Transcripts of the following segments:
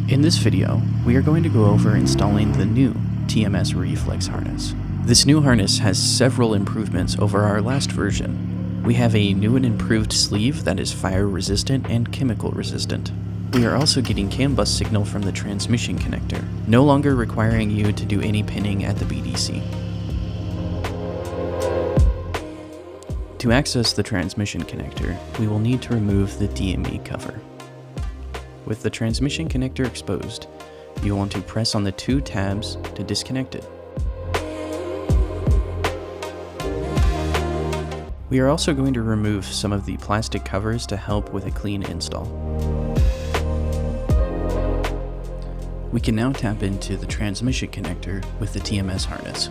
In this video, we are going to go over installing the new TMS ReFlex harness. This new harness has several improvements over our last version. We have a new and improved sleeve that is fire resistant and chemical resistant. We are also getting CAN bus signal from the transmission connector, no longer requiring you to do any pinning at the BDC. To access the transmission connector, we will need to remove the DME cover. With the transmission connector exposed, you want to press on the two tabs to disconnect it. We are also going to remove some of the plastic covers to help with a clean install. We can now tap into the transmission connector with the TMS harness.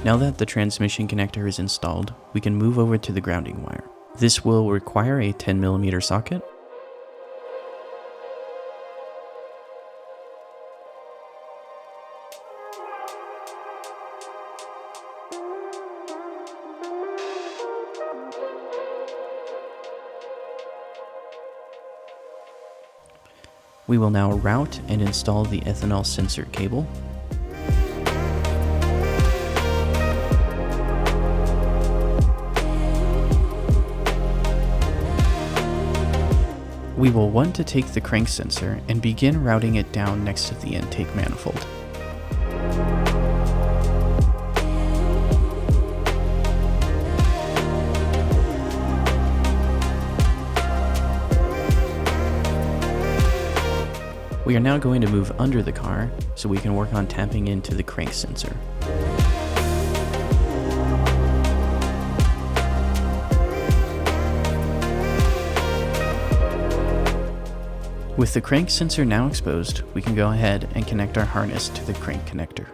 Now that the transmission connector is installed, we can move over to the grounding wire. This will require a 10mm socket. We will now route and install the ethanol sensor cable. We will want to take the crank sensor and begin routing it down next to the intake manifold. We are now going to move under the car so we can work on tapping into the crank sensor. With the crank sensor now exposed, we can go ahead and connect our harness to the crank connector.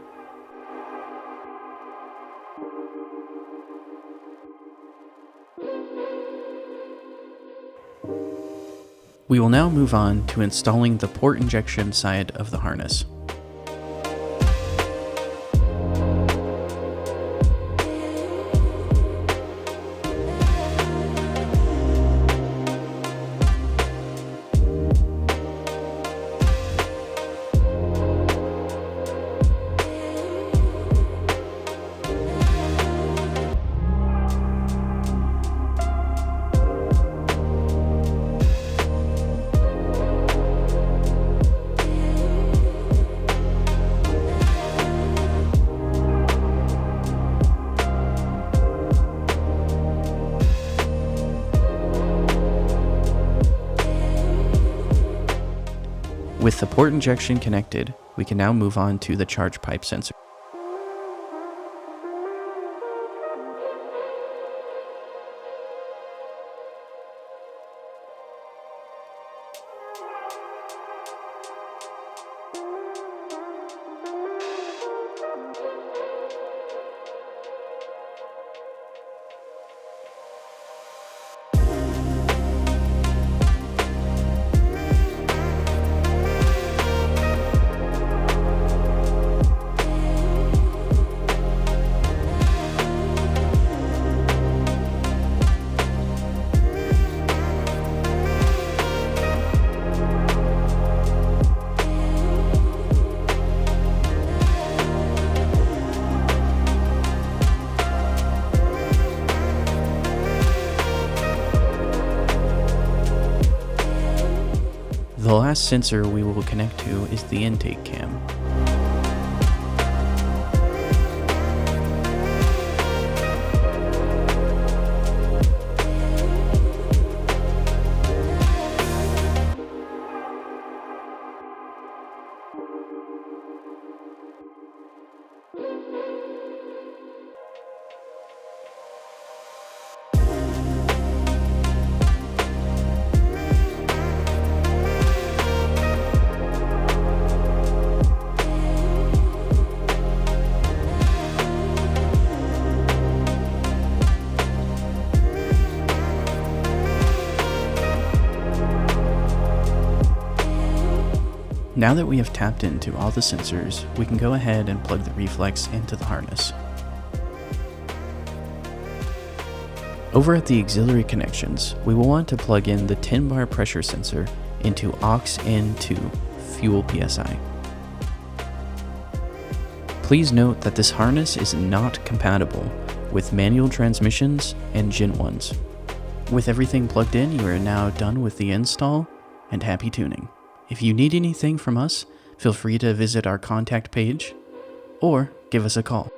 We will now move on to installing the port injection side of the harness. With the port injection connected, we can now move on to the charge pipe sensor. The last sensor we will connect to is the intake cam. Now that we have tapped into all the sensors, we can go ahead and plug the ReFlex into the harness. Over at the auxiliary connections, we will want to plug in the 10-bar pressure sensor into aux-in to fuel PSI. Please note that this harness is not compatible with manual transmissions and Gen 1s. With everything plugged in, you are now done with the install and happy tuning. If you need anything from us, feel free to visit our contact page or give us a call.